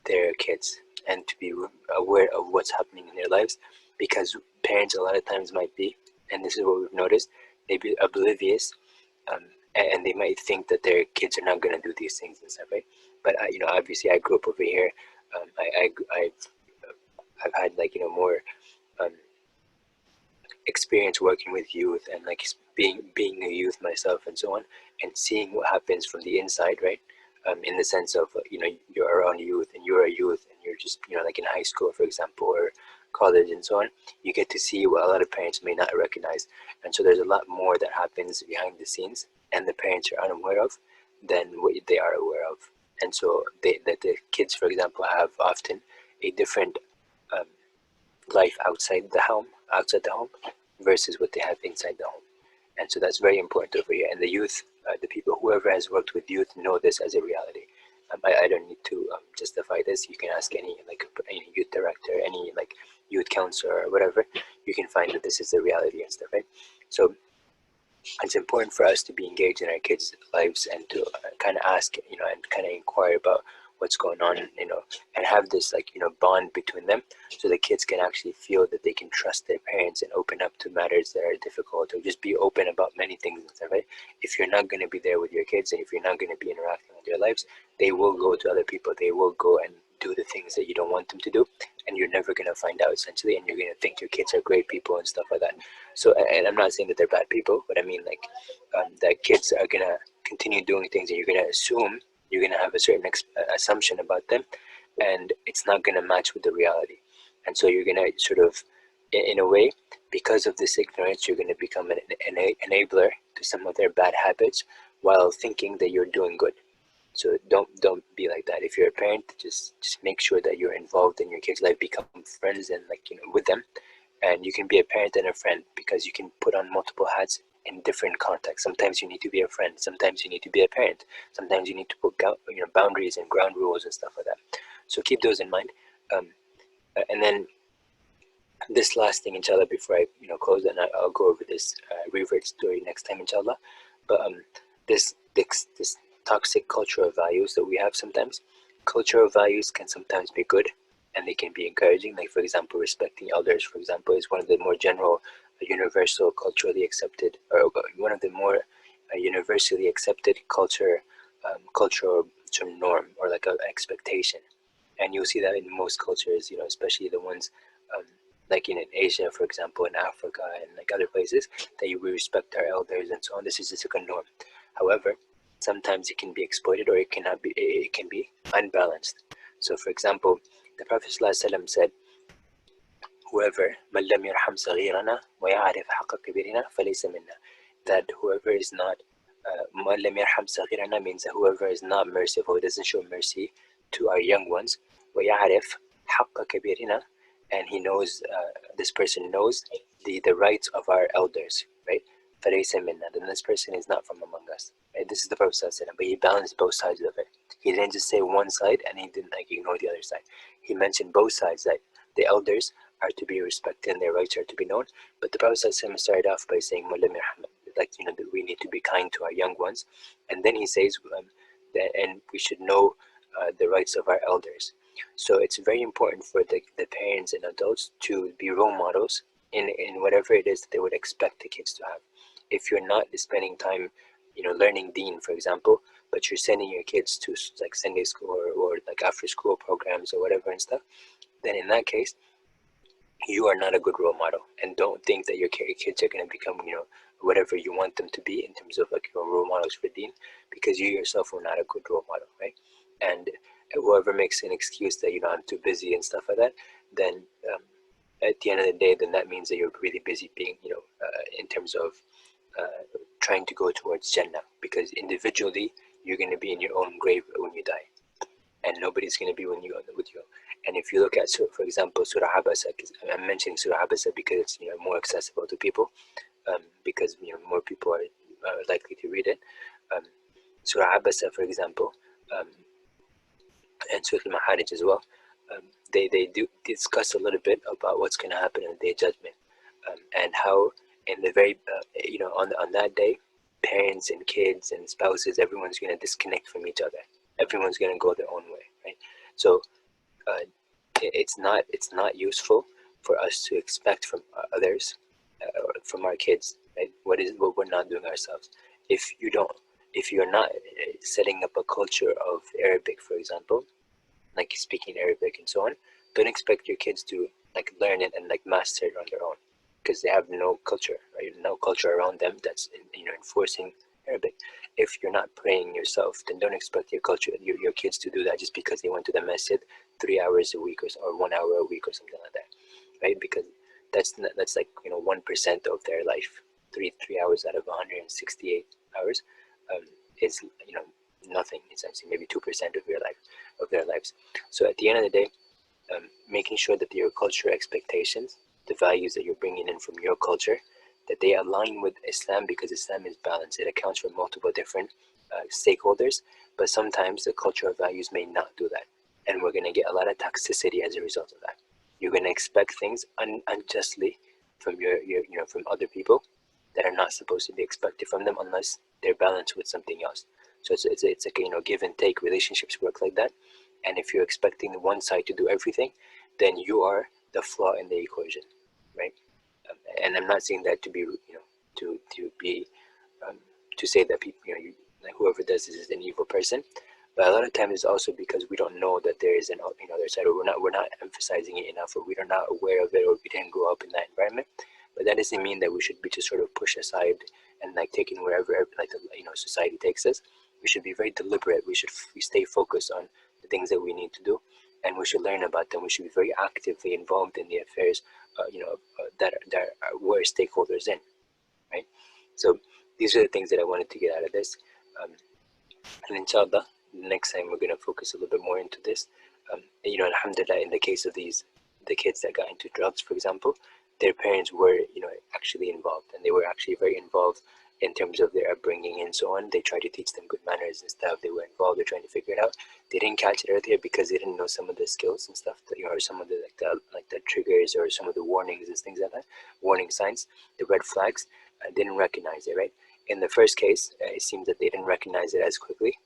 their kids and to be aware of what's happening in their lives, because parents a lot of times might be, and this is what we've noticed, they be oblivious, um, and they might think that their kids are not going to do these things and stuff, right? But obviously I grew up over here. I've had like more um, experience working with youth, and like being a youth myself and so on, and seeing what happens from the inside, right? In the sense of you're around youth and you're a youth and you're just like in high school, for example, or college and so on. You get to see what a lot of parents may not recognize, and so there's a lot more that happens behind the scenes and the parents are unaware of than what they are aware of. And so that the kids, for example, have often a different um, life outside the home, versus what they have inside the home. And so that's very important over here. And the youth, the people, whoever has worked with youth, know this as a reality. I don't need to justify this. You can ask any youth director, any like youth counselor or whatever. You can find that this is the reality and stuff, right? So it's important for us to be engaged in our kids' lives and to kind of ask, and kind of inquire about what's going on, and have this like bond between them, so the kids can actually feel that they can trust their parents and open up to matters that are difficult, or just be open about many things and stuff, right? If you're not going to be there with your kids, and if you're not going to be interacting with their lives, they will go to other people. They will go and do the things that you don't want them to do, and you're never going to find out, essentially, and you're going to think your kids are great people and stuff like that. So, and I'm not saying that they're bad people, but I mean like that kids are going to continue doing things, and you're going to assume, you're going to have a certain assumption about them, and it's not going to match with the reality. And so you're going to sort of, in a way, because of this ignorance, you're going to become an enabler to some of their bad habits, while thinking that you're doing good. So don't be like that. If you're a parent, just make sure that you're involved in your kids' life, become friends and like with them. And you can be a parent and a friend, because you can put on multiple hats in different contexts. Sometimes you need to be a friend, sometimes you need to be a parent, sometimes you need to put boundaries and ground rules and stuff like that. So keep those in mind. And then this last thing, inshallah, before I close, and I'll go over this revert story next time, inshallah. But this toxic cultural values that we have sometimes, cultural values can sometimes be good, and they can be encouraging. Like, for example, respecting elders, for example, is one of the more general, universal, culturally accepted, or one of the more universally accepted cultural sort of norm, or like an expectation. And you'll see that in most cultures, especially the ones like in Asia, for example, in Africa and like other places, that we respect our elders and so on. This is just like a norm. However, sometimes it can be exploited, or it cannot be. It can be unbalanced. So, for example, the Prophet ﷺ said, "Whoever من لم يرحم صغيرنا ويعرف حق كبيرنا فليس منا." That whoever is not من لم يرحم صغيرنا means that whoever is not merciful, doesn't show mercy to our young ones, ويعرف حق كبيرنا, and he knows, this person knows the rights of our elders, right? فليس منا, then this person is not from among us, right? This is the Prophet ﷺ, but he balanced both sides of it. He didn't just say one side and he didn't like ignore the other side. He mentioned both sides, that the elders are to be respected and their rights are to be known. But the Prophet ﷺ started off by saying, like, that we need to be kind to our young ones. And then he says, and we should know the rights of our elders. So it's very important for the parents and adults to be role models in whatever it is that they would expect the kids to have. If you're not spending time, learning Deen, for example, but you're sending your kids to like Sunday school, or like after school programs or whatever and stuff, then in that case, you are not a good role model. And don't think that your kids are going to become, whatever you want them to be in terms of like your role models for Deen, because you yourself are not a good role model, right? And whoever makes an excuse that I'm too busy and stuff like that, then at the end of the day, then that means that you're really busy being, in terms of trying to go towards Jannah, because individually you're going to be in your own grave when you die. and nobody's going to be with you. And if you look at, so for example, Surah Abasa, I'm mentioning Surah Abasa because it's more accessible to people, because more people are likely to read it. Surah Abasa, for example, and Surah Al-Maharij as well, they do discuss a little bit about what's going to happen in the Day of Judgment, and how in the very on that day, parents and kids and spouses, everyone's going to disconnect from each other. Everyone's going to go their own way, right? So it's not useful for us to expect from others, or from our kids, right? What we're not doing ourselves. If you're not setting up a culture of Arabic, for example, like speaking Arabic and so on, don't expect your kids to like learn it and like master it on their own, because they have no culture, right? No culture around them that's enforcing Arabic. If you're not praying yourself, then don't expect your kids to do that just because they went to the masjid 3 hours a week or 1 hour a week or something like that, right? Because that's like 1% of their life. Three hours out of 168 hours is nothing, essentially, maybe 2% of their lives. So at the end of the day, making sure that your cultural expectations, the values that you're bringing in from your culture, that they align with Islam, because Islam is balanced. It accounts for multiple different stakeholders, but sometimes the cultural values may not do that, and we're going to get a lot of toxicity as a result of that. You're going to expect things unjustly from from other people that are not supposed to be expected from them unless they're balanced with something else. So it's like give and take. Relationships work like that, and if you're expecting one side to do everything, then you are the flaw in the equation, right? And I'm not saying that to be to be to say that people like whoever does this is an evil person, but a lot of times it's also because we don't know that there is an other side, or we're not emphasizing it enough, or we're not aware of it, or we didn't grow up in that environment. But that doesn't mean that we should be just sort of pushed aside and like taken wherever like society takes us. We should be very deliberate. We stay focused on the things that we need to do, and we should learn about them. We should be very actively involved in the affairs that we're stakeholders in, right? So these are the things that I wanted to get out of this. And inshallah, next time we're going to focus a little bit more into this. Alhamdulillah, in the case of the kids that got into drugs, for example, their parents were, actually involved, and they were actually very involved in terms of their upbringing and so on. They tried to teach them good manners and stuff. They were involved. They're trying to figure it out. They didn't catch it earlier because they didn't know some of the skills and stuff, that, or some of the the triggers, or some of the warnings and things like that, warning signs, the red flags. Didn't recognize it, right? In the first case, it seems that they didn't recognize it as quickly.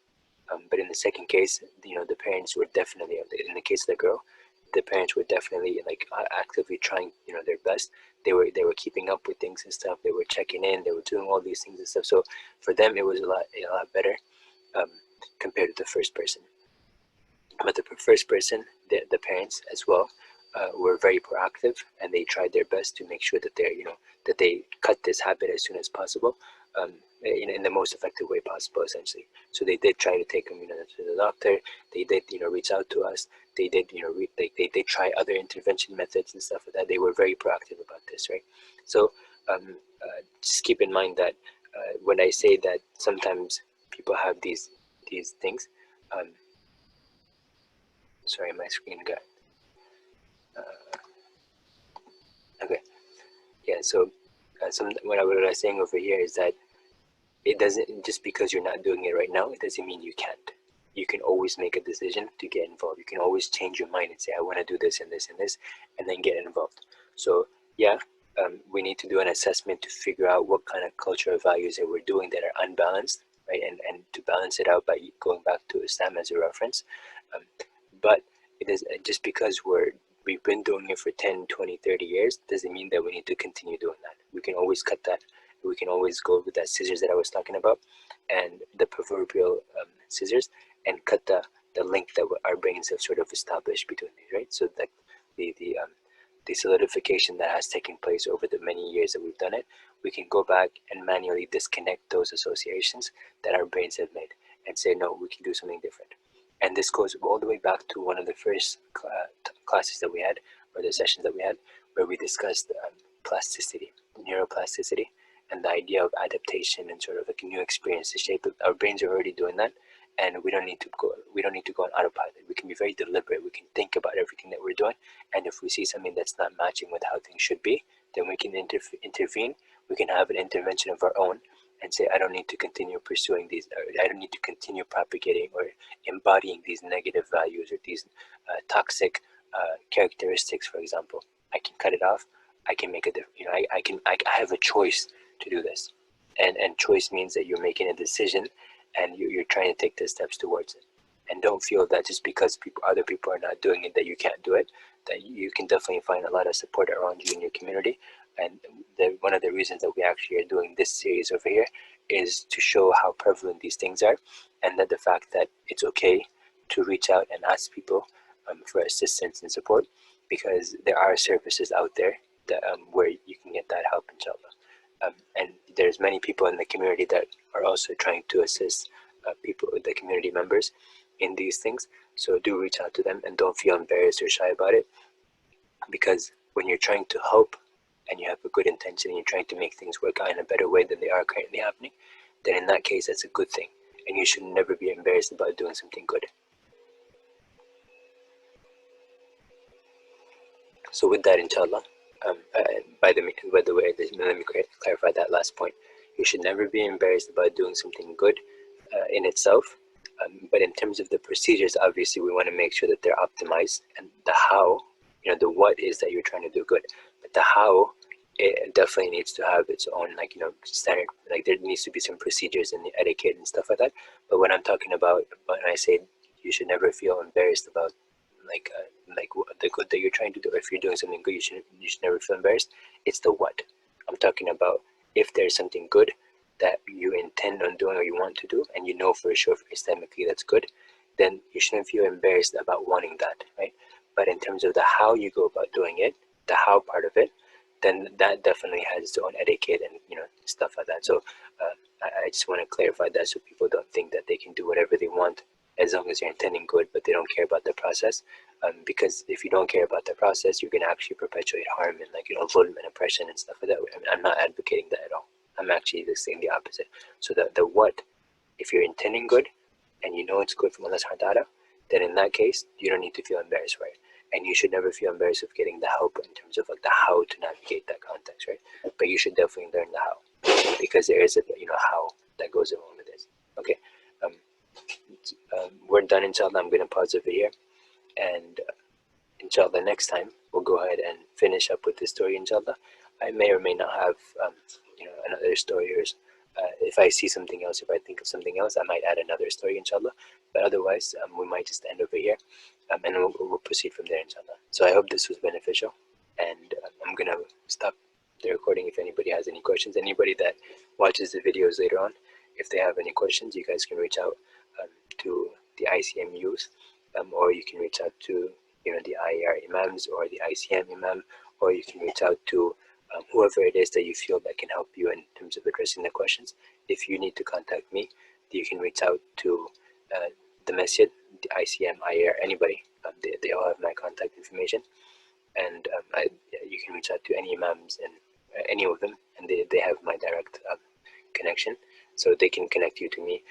But in the second case, the parents were definitely, in the case of the girl, the parents were definitely like actively trying, their best. They were keeping up with things and stuff. They were checking in. They were doing all these things and stuff. So for them, it was a lot better compared to the first person. But the first person, the parents as well, were very proactive, and they tried their best to make sure that they cut this habit as soon as possible, in the most effective way possible, essentially. So they did try to take them, to the doctor. They did, reach out to us. They did, they did try other intervention methods and stuff like that. They were very proactive about this, right? So just keep in mind that when I say that sometimes people have these things. Sorry, my screen got. Okay, yeah. So what I was saying over here is that it doesn't, just because you're not doing it right now, it doesn't mean you can't. You can always make a decision to get involved. You can always change your mind and say, I want to do this and this and this, and then get involved. So yeah, we need to do an assessment to figure out what kind of cultural values that we're doing that are unbalanced, right? And to balance it out by going back to Islam as a reference. But it is just because we've been doing it for 10, 20, 30 years doesn't mean that we need to continue doing that. We can always cut that. We can always go with that scissors that I was talking about, and the proverbial scissors, and cut the link that our brains have sort of established between these, right? So that the solidification that has taken place over the many years that we've done it, we can go back and manually disconnect those associations that our brains have made and say, no, we can do something different. And this goes all the way back to one of the first classes that we had, or the sessions that we had, where we discussed plasticity, neuroplasticity, and the idea of adaptation and sort of like a new experience. The shape of our brains are already doing that, and we don't need to go on autopilot. We can be very deliberate. We can think about everything that we're doing, and if we see something that's not matching with how things should be, then we can intervene. We can have an intervention of our own and say, I don't need to continue pursuing these, or I don't need to continue propagating or embodying these negative values or these toxic characteristics, for example. I can cut it off. I can make a difference. I have a choice to do this, and choice means that you're making a decision, and you're trying to take the steps towards it. And don't feel that just because other people are not doing it, that you can't do it. That you can definitely find a lot of support around you in your community. And one of the reasons that we actually are doing this series over here is to show how prevalent these things are, and that the fact that it's okay to reach out and ask people for assistance and support, because there are services out there that where you can get that help, inshallah. And there's many people in the community that are also trying to assist people, the community members, in these things. So do reach out to them, and don't feel embarrassed or shy about it, because when you're trying to help and you have a good intention and you're trying to make things work out in a better way than they are currently happening, then in that case, that's a good thing. And you should never be embarrassed about doing something good. So with that, inshallah, by the way, let me clarify that last point. You should never be embarrassed about doing something good in itself. But in terms of the procedures, obviously, we want to make sure that they're optimized. And the how, the what is that you're trying to do good. But the how, it definitely needs to have its own, standard. Like, there needs to be some procedures and the etiquette and stuff like that. But what I'm talking about when I say you should never feel embarrassed about the good that you're trying to do, if you're doing something good, you should never feel embarrassed. It's the what. I'm talking about if there's something good that you intend on doing or you want to do, and you know for sure Islamically that's good, then you shouldn't feel embarrassed about wanting that, right? But in terms of the how you go about doing it, the how part of it, then that definitely has its own etiquette and stuff like that. So I just want to clarify that, so people don't think that they can do whatever they want as long as you're intending good, but they don't care about the process. Because if you don't care about the process, you're going to actually perpetuate harm and zulm and oppression and stuff like that. I'm not advocating that at all. I'm actually saying the opposite. So the what, if you're intending good and you know it's good from Allah subhanahu wa ta'ala, then in that case, you don't need to feel embarrassed, right? And you should never feel embarrassed of getting the help in terms of the how to navigate that context, right? But you should definitely learn the how, because there is a how that goes along with this. Okay, we're done, inshallah. I'm going to pause over here, and inshallah next time we'll go ahead and finish up with the story, inshallah. I may or may not have another story, or if I see something else, if I think of something else, I might add another story, inshallah. But otherwise, we might just end over here, and we'll proceed from there, inshallah. So I hope this was beneficial, and I'm gonna stop the recording. If anybody has any questions, anybody that watches the videos later on, if they have any questions, you guys can reach out to the ICM youth, or you can reach out to the IER imams or the ICM imam, or you can reach out to whoever it is that you feel that can help you in terms of addressing the questions. If you need to contact me, you can reach out to the masjid, the ICM, IER, anybody. They all have my contact information, and you can reach out to any imams and any of them, and they have my direct connection, so they can connect you to me.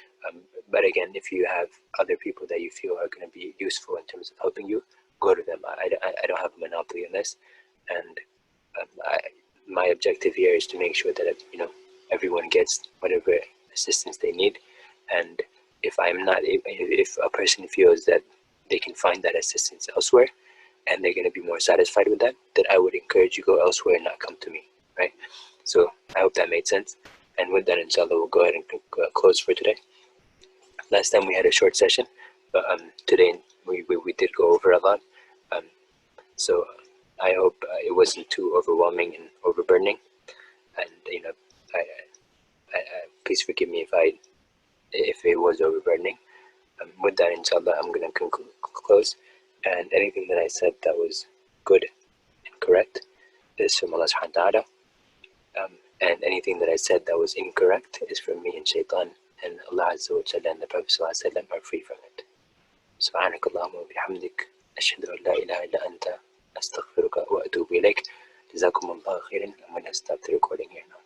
But again, if you have other people that you feel are going to be useful in terms of helping you, go to them. I don't have a monopoly on this, and my objective here is to make sure that everyone gets whatever assistance they need. And if a person feels that they can find that assistance elsewhere and they're going to be more satisfied with that, then I would encourage you go elsewhere and not come to me, right? So I hope that made sense. And with that, inshallah, we'll go ahead and close for today. Last time we had a short session, but today we did go over a lot. So I hope it wasn't too overwhelming and overburdening. And please forgive me if it was overburdening. With that, inshallah, I'm going to close. And anything that I said that was good and correct is from Allah subhanahu wa ta'ala. And anything that I said that was incorrect is from me and shaitan, and Allah Azza wa Jalla and the Prophet Sallallahu Alaihi Wasallam are free from it. Subhanakallahumma wa bihamdik, ashhadu an la ilaha illa anta, astaghfiruka wa atubu ilayk. Jazakumullahu khairan. I'm going to stop the recording here now.